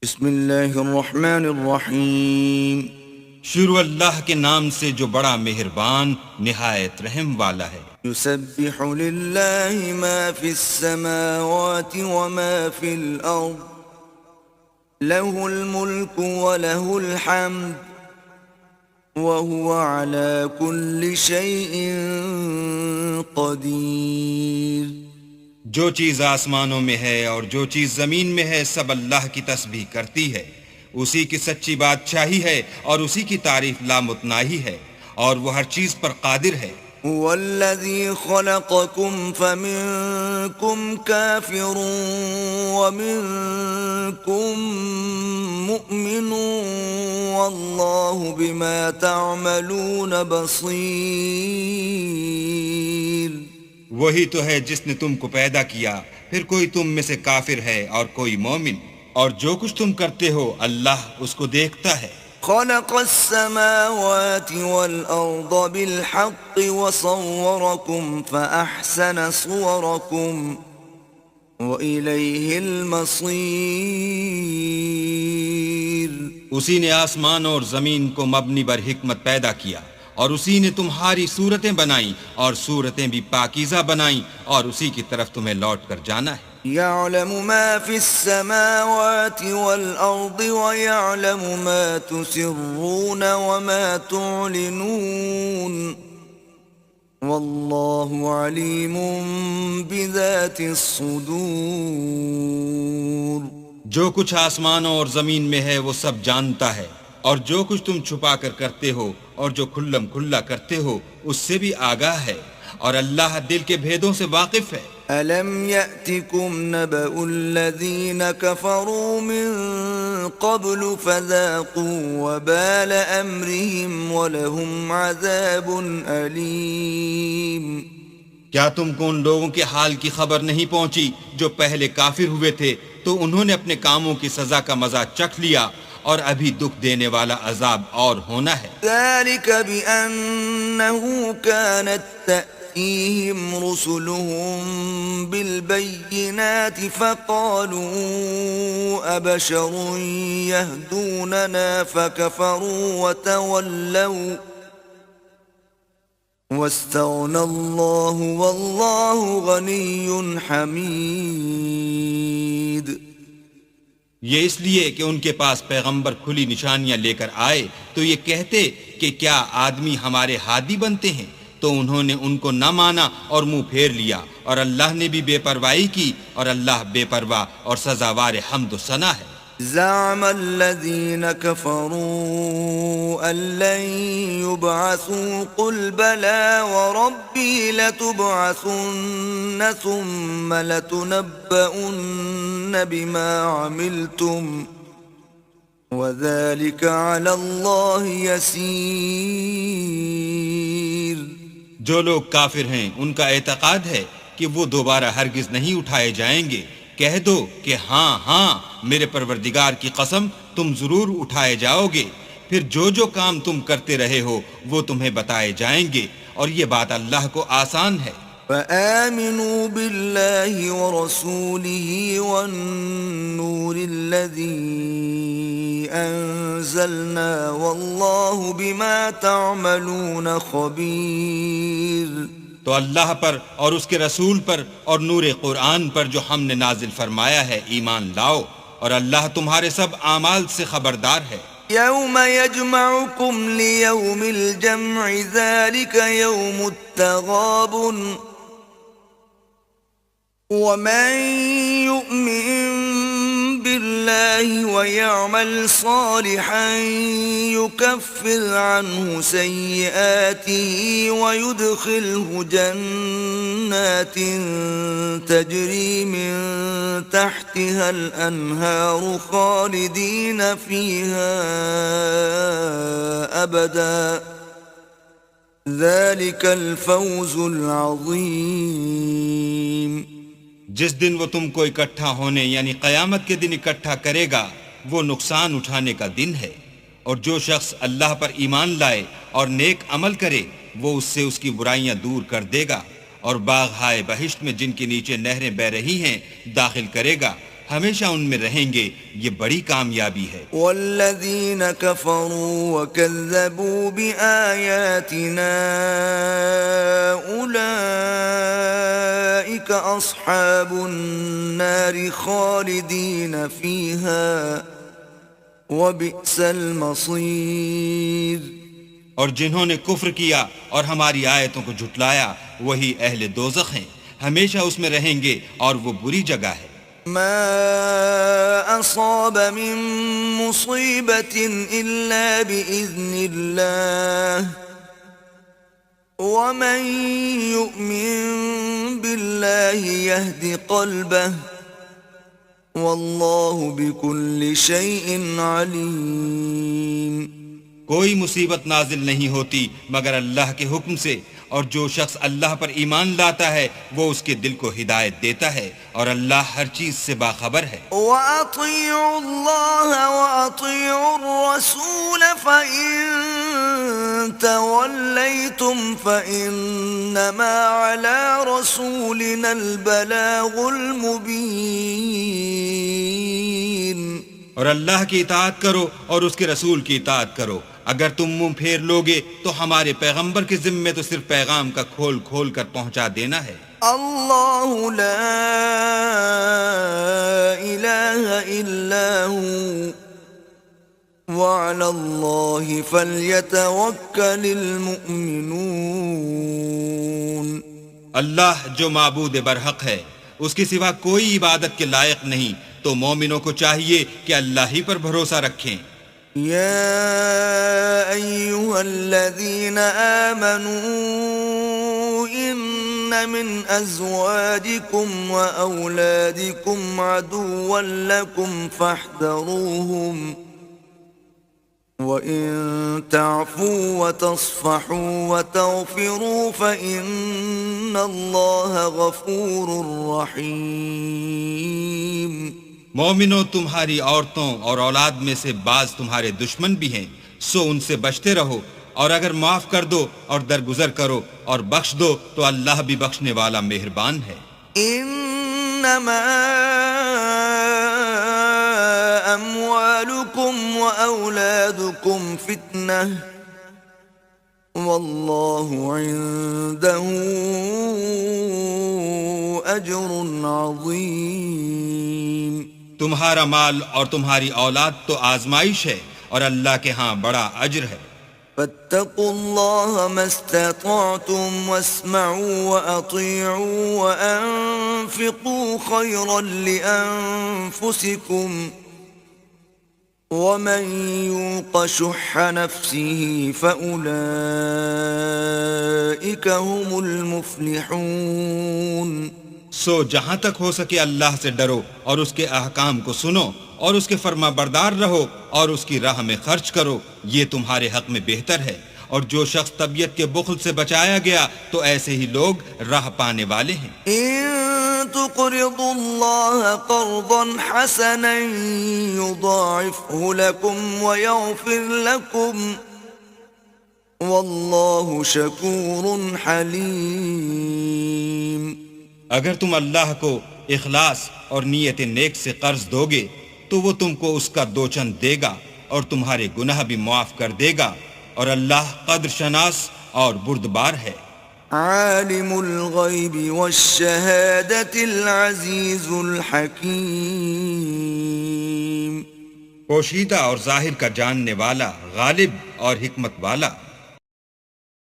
بسم اللہ الرحمن الرحیم. شروع اللہ کے نام سے جو بڑا مہربان نہایت رحم والا ہے. یسبح للہ ما فی السماوات وما فی الارض له الملک وله الحمد وهو على كل شيء قدیر. جو چیز آسمانوں میں ہے اور جو چیز زمین میں ہے سب اللہ کی تسبیح کرتی ہے. اسی کی سچی بادشاہی ہے اور اسی کی تعریف لامتناہی ہے اور وہ ہر چیز پر قادر ہے. هو الذي خلقكم فمنكم كافر ومنكم مؤمن والله بما تعملون بصير. وہی تو ہے جس نے تم کو پیدا کیا، پھر کوئی تم میں سے کافر ہے اور کوئی مومن، اور جو کچھ تم کرتے ہو اللہ اس کو دیکھتا ہے. خلق السماوات والأرض بالحق وصوركم فأحسن صوركم وإليه المصير. اسی نے آسمان اور زمین کو مبنی بر حکمت پیدا کیا، اور اسی نے تمہاری صورتیں بنائیں اور صورتیں بھی پاکیزہ بنائیں، اور اسی کی طرف تمہیں لوٹ کر جانا ہے. يعلم ما في السماوات والأرض ويعلم ما تسرون وما تعلنون والله عليم بذات الصدور. جو کچھ آسمانوں اور زمین میں ہے وہ سب جانتا ہے، اور جو کچھ تم چھپا کر کرتے ہو اور جو کھلم کھلا کرتے ہو اس سے بھی آگاہ ہے، اور اللہ دل کے بھیدوں سے واقف ہے. ألم يأتكم نبأ الذين كفروا من قبل فذاقوا وبال أمرهم ولهم عذاب أليم. کیا تم کو ان لوگوں کے حال کی خبر نہیں پہنچی جو پہلے کافر ہوئے تھے تو انہوں نے اپنے کاموں کی سزا کا مزہ چکھ لیا، اور ابھی دکھ دینے والا عذاب اور ہونا ہے. ذلك بأنه كانت تأتيهم رسلهم بالبينات فقالوا أبشر يهدوننا فكفروا وتولوا واستغنى الله والله غني حميد. یہ اس لیے کہ ان کے پاس پیغمبر کھلی نشانیاں لے کر آئے تو یہ کہتے کہ کیا آدمی ہمارے ہادی بنتے ہیں، تو انہوں نے ان کو نہ مانا اور منہ پھیر لیا، اور اللہ نے بھی بے پرواہی کی، اور اللہ بے پرواہ اور سزاوار حمد و ثنا ہے. زعم الذين كفروا أن لن يبعثوا قل بلى وربي لتبعثن ثم لتنبؤن بما عملتم وذلك على الله يسير. جو لوگ کافر ہیں ان کا اعتقاد ہے کہ وہ دوبارہ ہرگز نہیں اٹھائے جائیں گے. کہہ دو کہ ہاں ہاں میرے پروردگار کی قسم تم ضرور اٹھائے جاؤ گے، پھر جو جو کام تم کرتے رہے ہو وہ تمہیں بتائے جائیں گے، اور یہ بات اللہ کو آسان ہے. فآمنوا بالله ورسوله والنور الذي أنزلنا والله بما تعملون خبير. تو اللہ پر اور اس کے رسول پر اور نور قرآن پر جو ہم نے نازل فرمایا ہے ایمان لاؤ، اور اللہ تمہارے سب اعمال سے خبردار ہے. يوم يجمعكم ليوم الجمع ذلك يوم التغابن ومن يؤمن بالله ويعمل صالحا يكفر عنه سيئاته ويدخله جنات تجري من تحتها الأنهار خالدين فيها أبدا ذلك الفوز العظيم. جس دن وہ تم کو اکٹھا ہونے یعنی قیامت کے دن اکٹھا کرے گا وہ نقصان اٹھانے کا دن ہے، اور جو شخص اللہ پر ایمان لائے اور نیک عمل کرے وہ اس سے اس کی برائیاں دور کر دے گا، اور باغ ہائے بہشت میں جن کے نیچے نہریں بہ رہی ہیں داخل کرے گا، ہمیشہ ان میں رہیں گے، یہ بڑی کامیابی ہے۔ والذین کفروا وکذبوا بآیاتنا اولئک اصحاب النار خالدین فیہا وبئس المصیر۔ اور جنہوں نے کفر کیا اور ہماری آیتوں کو جھٹلایا وہی اہل دوزخ ہیں، ہمیشہ اس میں رہیں گے اور وہ بری جگہ ہے۔ ما اصاب من مصیبت الا باذن اللہ ومن یؤمن باللہ یہد قلبہ واللہ بکل شیء علیم۔ کوئی مصیبت نازل نہیں ہوتی مگر اللہ کے حکم سے، اور جو شخص اللہ پر ایمان لاتا ہے وہ اس کے دل کو ہدایت دیتا ہے، اور اللہ ہر چیز سے باخبر ہے۔ وَأَطِيعُوا اللَّهَ وَأَطِيعُوا الرَّسُولَ فَإِن تَوَلَّيْتُمْ فَإِنَّمَا عَلَى رَسُولِنَا الْبَلَاغُ الْمُبِينُ۔ اور اللہ کی اطاعت کرو اور اس کے رسول کی اطاعت کرو، اگر تم منہ پھیر لوگے تو ہمارے پیغمبر کے ذمے تو صرف پیغام کا کھول کھول کر پہنچا دینا ہے۔ اللہ لا الہ الا ہو وعلی اللہ فلیتوکل المؤمنون۔ اللہ جو معبود برحق ہے، اس کے سوا کوئی عبادت کے لائق نہیں، تو مومنوں کو چاہیے کہ اللہ ہی پر بھروسہ رکھیں۔ یا ایہا الذین آمنوا ان من ازواجکم واولادکم عدوا لکم فاحذروہم وَإِن تَعْفُوا وَتَصْفَحُوا وَتَغْفِرُوا فَإِنَّ اللَّهَ غَفُورٌ رَّحِيمٌ۔ مومنوں، تمہاری عورتوں اور اولاد میں سے بعض تمہارے دشمن بھی ہیں، سو ان سے بچتے رہو، اور اگر معاف کر دو اور درگزر کرو اور بخش دو تو اللہ بھی بخشنے والا مہربان ہے۔ انما اموالکم واولادکم فتنہ واللہ عنده اجر عظیم۔ تمہارا مال اور تمہاری اولاد تو آزمائش ہے، اور اللہ کے ہاں بڑا اجر ہے۔ فاتقوا اللہ ما استطعتم واسمعوا واطیعوا وانفقوا خیرا لانفسکم ومن یوق شح نفسه فاولئک هم المفلحون۔ سو جہاں تک ہو سکے اللہ سے ڈرو اور اس کے احکام کو سنو اور اس کے فرما بردار رہو اور اس کی راہ میں خرچ کرو، یہ تمہارے حق میں بہتر ہے۔ اور جو شخص طبیعت کے بخل سے بچایا گیا تو ایسے ہی لوگ راہ پانے والے ہیں۔ ان تقرضوا اللہ قرضا حسنا یضاعفه لکم ویغفر لکم واللہ شکور حلیم۔ اگر تم اللہ کو اخلاص اور نیت نیک سے قرض دو گے تو وہ تم کو اس کا دو چند دے گا اور تمہارے گناہ بھی معاف کر دے گا، اور اللہ قدر شناس اور بردبار ہے۔ عالم الغیب والشہادۃ العزیز الحکیم۔ پوشیدہ اور ظاہر کا جاننے والا، غالب اور حکمت والا۔